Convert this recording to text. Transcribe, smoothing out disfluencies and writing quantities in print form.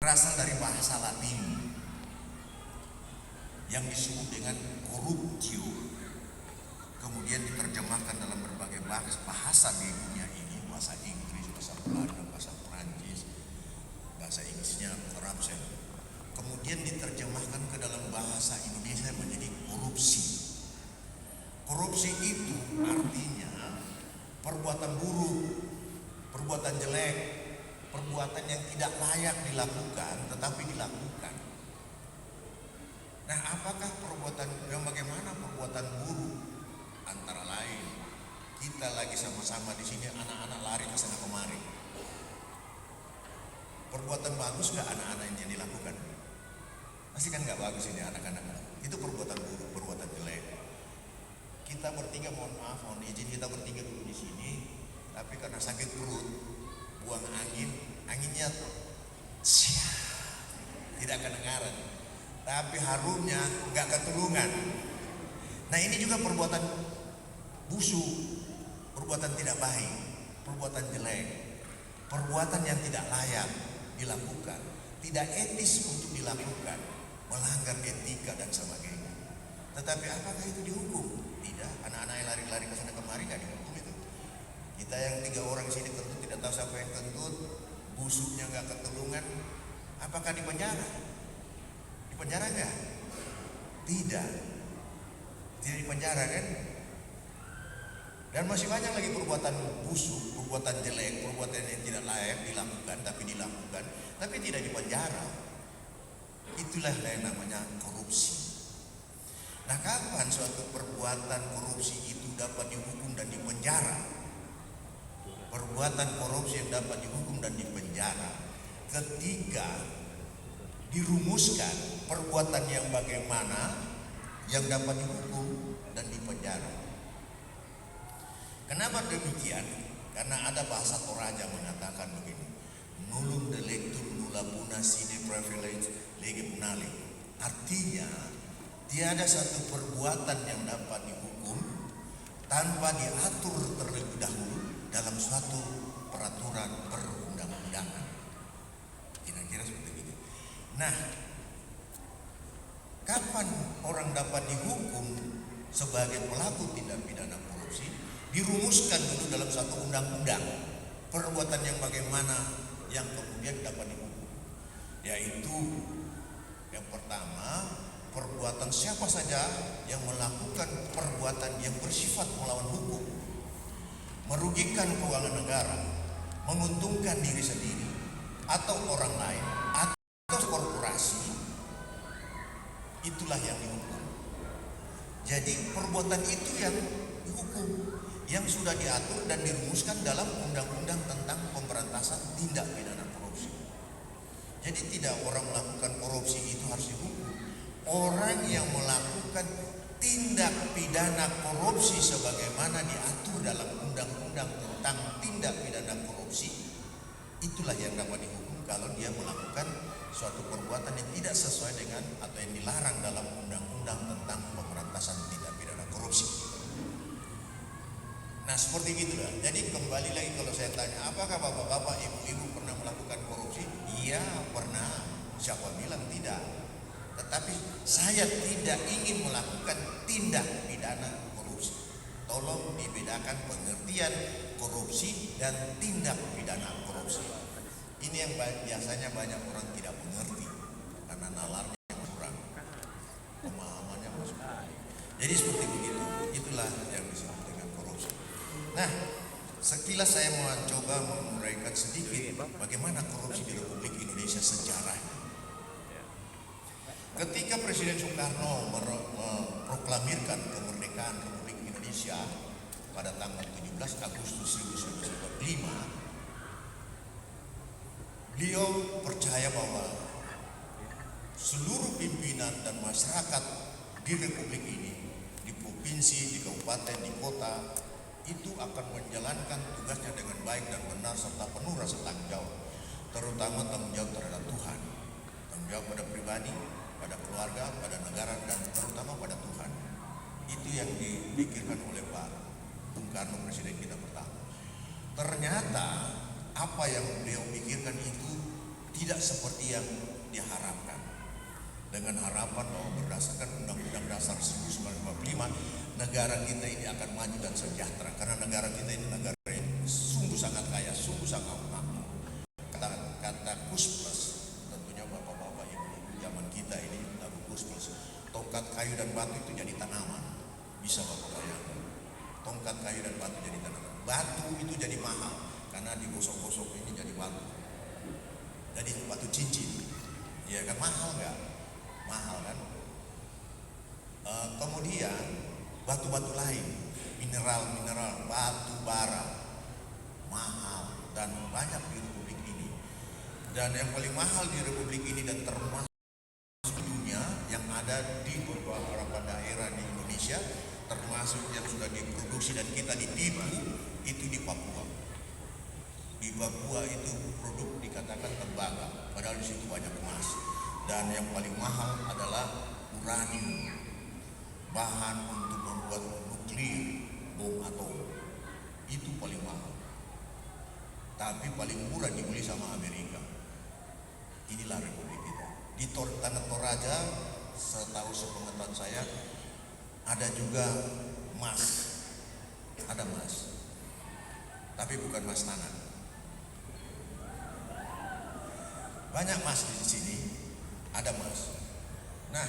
berasal dari bahasa Latin yang disebut dengan corruptio, kemudian diterjemahkan dalam berbagai bahasa di dunia ini, bahasa Inggris, bahasa Belanda, bahasa Perancis, bahasa Inggrisnya corruption, kemudian diterjemahkan ke dalam bahasa Indonesia menjadi korupsi. Korupsi itu artinya perbuatan buruk, perbuatan jelek, perbuatan yang tidak layak dilakukan tetapi dilakukan. Nah, apakah bagaimana perbuatan buruk? Antara lain, kita lagi sama-sama di sini, anak-anak lari ke sana kemari. Perbuatan bagus nggak anak-anak yang dilakukan? Pasti kan nggak bagus ini anak-anak. Itu perbuatan buruk, perbuatan jelek. Kita bertiga, mohon maaf, mohon izin, kita bertiga dulu di sini, tapi karena sakit perut, buang anginnya tidak kedengaran, tapi harumnya nggak ketulungan. Nah, ini juga perbuatan busuk, perbuatan tidak baik, perbuatan jelek, perbuatan yang tidak layak dilakukan, tidak etis untuk dilakukan, melanggar etika dan sebagainya. Tetapi apakah itu dihukum? Tidak. Anak-anak yang lari-lari ke sana kemari nggak dihukum itu. Kita yang 3 orang di sini kentut, tidak tahu siapa yang kentut, busuknya nggak ketulungan, apakah dipenjara? Dipenjara nggak? Tidak dipenjara kan? Dan masih banyak lagi perbuatan busuk, perbuatan jelek, perbuatan yang tidak layak dilakukan, tapi tidak dipenjara. Itulah yang namanya korupsi. Nah, kapan suatu perbuatan korupsi itu dapat dihukum dan dipenjara? Perbuatan korupsi yang dapat dihukum dan dipenjara ketika dirumuskan perbuatan yang bagaimana yang dapat dihukum dan dipenjara. Kenapa demikian? Karena ada bahasa Toraja mengatakan begini: nullum delictum nulla puna sine privilege lege punale. Artinya, tiada satu perbuatan yang dapat dihukum tanpa diatur terlebih dahulu dalam suatu peraturan perundang-undangan. Kira-kira seperti itu. Nah, kapan orang dapat dihukum sebagai pelaku tindak pidana korupsi? Dirumuskan dulu dalam satu undang-undang perbuatan yang bagaimana yang kemudian dapat dihukum, yaitu yang pertama, perbuatan siapa saja yang melakukan perbuatan yang bersifat melawan hukum, merugikan keuangan negara, menguntungkan diri sendiri atau orang lain atau korporasi, itulah yang dihukum. Jadi perbuatan itu yang dihukum, yang sudah diatur dan dirumuskan dalam undang-undang tentang pemberantasan tindak pidana korupsi. Jadi tidak orang melakukan korupsi itu harus dihukum. Orang yang melakukan tindak pidana korupsi sebagaimana diatur dalam undang-undang tentang tindak pidana korupsi, itulah yang dapat dihukum kalau dia melakukan suatu perbuatan yang tidak sesuai dengan atau yang dilarang dalam undang-undang tentang pemberantasan tindak pidana korupsi. Nah, seperti itulah. Jadi kembali lagi, kalau saya tanya, apakah bapak-bapak, ibu-ibu pernah melakukan korupsi? Iya, pernah. Siapa bilang tidak? Tetapi saya tidak ingin melakukan tindak pidana korupsi. Tolong dibedakan pengertian korupsi dan tindak pidana korupsi. Ini yang biasanya banyak orang tidak mengerti karena nalarnya kurang, pemahamannya masih kurang. Jadi seperti begitu. Itulah yang disebut dengan korupsi. Nah, sekilas saya mau coba menguraikan sedikit bagaimana korupsi di Republik Indonesia sejarahnya. Ketika Presiden Soekarno memproklamirkan kemerdekaan Republik Indonesia pada tanggal 17 Agustus 1945, beliau percaya bahwa seluruh pimpinan dan masyarakat di Republik ini, di provinsi, di kabupaten, di kota, itu akan menjalankan tugasnya dengan baik dan benar serta penuh rasa tanggung jawab, terutama tanggung jawab terhadap Tuhan, tanggung jawab pada pribadi, pada keluarga, pada negara, dan terutama pada Tuhan. Itu yang dipikirkan oleh Pak Bung Karno, Presiden kita pertama. Ternyata apa yang beliau pikirkan itu tidak seperti yang diharapkan. Dengan harapan bahwa berdasarkan Undang-Undang Dasar 1945 negara kita ini akan maju dan sejahtera, karena negara kita ini negara yang sungguh sangat kaya, sungguh sangat makmur. Kata Kus Plus, tentunya bapak-bapak ibu zaman kita ini lagu Kus Plus, tongkat kayu dan batu itu jadi tanaman. Bisa bapak bayangkan, tongkat kayu dan batu jadi tanaman. Batu itu jadi mahal karena digosok-gosok ini jadi batu, jadi batu cincin. Ya kan, mahal nggak? Mahal kan? Kemudian batu-batu lain, mineral-mineral, batu bara, mahal dan banyak di Republik ini. Dan yang paling mahal di Republik ini dan termasuk dunia yang ada di beberapa daerah di Indonesia, termasuk yang sudah diproduksi dan kita ditipu, itu di Papua. Di Papua itu produk dikatakan tembaga, padahal di situ banyak emas. Dan yang paling mahal adalah uranium, bahan untuk membuat nuklir, bom atom. Itu paling mahal. Tapi paling murah dibeli sama Amerika. Inilah Republik kita. Di Tanah Toraja, setahu sepengetahuan saya, ada juga emas. Ada emas. Tapi bukan emas tanah. Banyak emas di sini, ada emas. Nah,